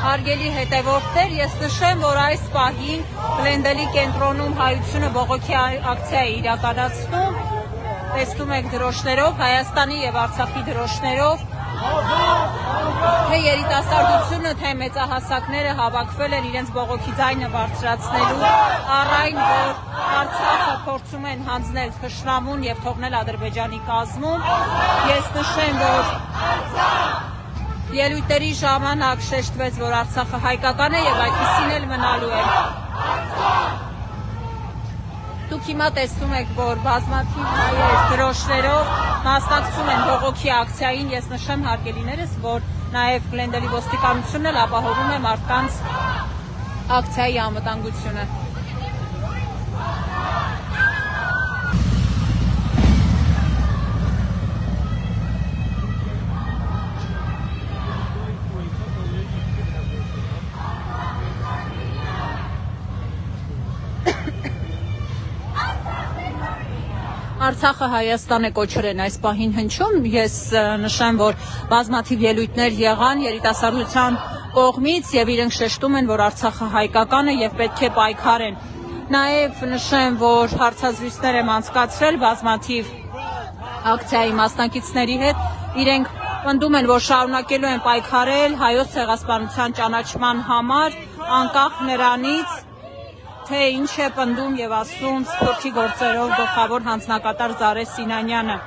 Հարգելի հետևորդներ, ես նշեմ, որ այս պահին Գլենդելի կենտրոնում հայությունը բողոքի ակցիա է իրականացնում։ Տեսնում եք դրոշներով, Հայաստանի եւ Արցախի դրոշներով, թե երիտասարդությունը, թե մեծահասակները հավաքվել են իրենց բողոքի ձայնը բարձրացնելու առ այն, որ Արցախը փորձում են հանձնել թշնամուն եւ թողնել Ադրբեջանի կազմում։ Ես նշեմ, որ ելույթների ժամանակ շեշտվեց, որ Արցախը հայկական է եւ այդպիսին էլ մնալու է։ Դուք հիմա տեսնում եք, որ բազմաթիվ հայեր դրոշներով մասնակցում են բողոքի ակցիային։ Ես նշեմ, հարգելիներս, որ նաև Գլենդելի ոստիկանությունն էլ ապահովում է մարդկանց ակցիայի անվտանգությունը։ Արցախը Հայաստան է կոչել են այս պահին հնչում։ Ես նշեմ, որ բազմաթիվ ելույթներ եղան երիտասարդության կողմից եւ իրենք շեշտում են, որ Արցախը հայկական է եւ պետք է պայքարեն։ Նաեւ նշեմ, որ հարցազրույցներ եմ անցկացրել բազմաթիվ ակցիայի մասնակիցների հետ։ Իրենք պնդում են, որ շարունակելու են պայքարել հայոց ցեղասպանության ճանաչման համար, անկախ նրանից, թե ինչ է պնդում եւ ասում սփյուռքի գործերով գլխավոր հանձնակատար Զարե Սինանյանը։